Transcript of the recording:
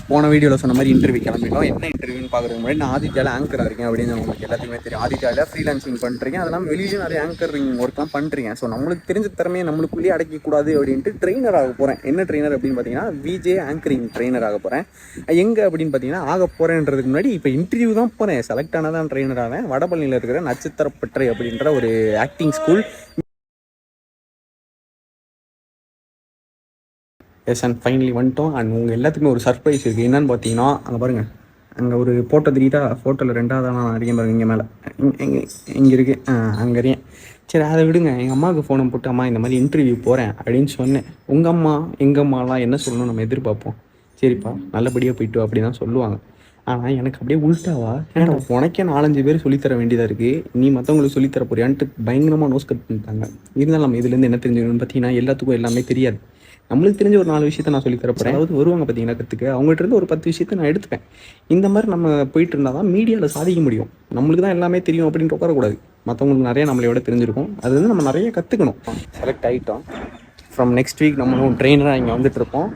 போன வீடியோவில் சொன்ன மாதிரி இன்டர்வியூ கிளம்பிட்டோம். என்ன இன்டர்வியூன்னு பார்க்குறதுக்கு முன்னாடி நான் ஆதித்யாவில் ஆங்கராக இருக்கேன் அப்படின்னு உங்களுக்கு எல்லாத்துக்குமே தெரியும். ஆதித்யாவில் ஃப்ரீலான்சிங் பண்ணுறீங்க, அதெல்லாம் வெளியே நிறைய ஆங்கரிங் ஒர்க்லாம் பண்ணுறீங்க. ஸோ நம்மளுக்கு தெரிஞ்ச திறமையை நம்மளுக்குள்ளேயே அடைக்கக்கூடாது அப்படின்ட்டு ட்ரெயினர் ஆக போகிறேன். என்ன ட்ரெயினர் அப்படின்னு பார்த்தீங்கன்னா விஜே ஆங்கரிங் ட்ரெயினர் ஆக போகிறேன். எங்கே அப்படின்னு பார்த்தீங்கன்னா ஆக போகிறேன்றதுக்கு முன்னாடி இப்போ இன்டர்வியூ தான் போகிறேன். செலக்ட் ஆனதான் ட்ரெயினர் ஆவேன். வடபழனியில் இருக்கிற நட்சத்திரப்பற்றை அப்படின்ற ஒரு acting school. Yes and finally வந்துட்டோம். அண்ட் உங்கள் எல்லாத்துக்குமே ஒரு சர்ப்ரைஸ் இருக்குது. என்னன்னு பார்த்தீங்கன்னா அங்கே பாருங்கள், அங்கே ஒரு ஃபோட்டோ தெரியுதா? ஃபோட்டோவில் 2வது நான் இருக்கேன் பாருங்க, இங்கே மேலே இங்கே இருக்குது, அங்கே இருக்கேன். சரி அதை விடுங்க. எங்கள் அம்மாவுக்கு ஃபோனை போட்டு அம்மா இந்த மாதிரி இன்டர்வியூ போகிறேன் அப்படின்னு சொன்னேன். உங்கள் அம்மா எங்கள் அம்மாலாம் என்ன சொல்லணும் நம்ம எதிர்பார்ப்போம்? சரிப்பா நல்லபடியாக போயிட்டு அப்படி தான் சொல்லுவாங்க. ஆனால் எனக்கு அப்படியே உள்டாவா, ஏன்னா உனக்கே 4-5 பேர் சொல்லித்தர வேண்டியதாக இருக்குது, நீ மற்றவங்களுக்கு சொல்லித்தர போறியான்ட்டு பயங்கரமாக நோஸ் கட் பண்ணிட்டாங்க. இருந்தாலும் நம்ம இதுலேருந்து என்ன தெரிஞ்சுக்கணும்னு பார்த்தீங்கன்னா எல்லாத்துக்கும் எல்லாமே தெரியாது. நம்மளுக்கு தெரிஞ்ச ஒரு 4 விஷயத்த நான் சொல்லி தரப்போகிறேன். அதாவது வருவாங்க பார்த்தீங்கன்னா கற்றுக்க, அவங்ககிட்ட இருந்து ஒரு 10 விஷயத்த நான் எடுத்துப்பேன். இந்த மாதிரி நம்ம போயிட்டு இருந்தால் தான் மீடியாவில் சாதிக்க முடியும். நம்மளுக்கு தான் எல்லாமே தெரியும் அப்படின்ட்டு உட்காரக்கூடாது. மற்றவங்களுக்கு நிறைய நம்மளோட தெரிஞ்சிருக்கும். அது வந்து நம்ம நிறைய கற்றுக்கணும். செலக்ட் ஆகிட்டோம். ஃப்ரம் நெக்ஸ்ட் வீக் நம்ம ட்ரெயினராக இங்கே வந்துட்டு இருப்போம்.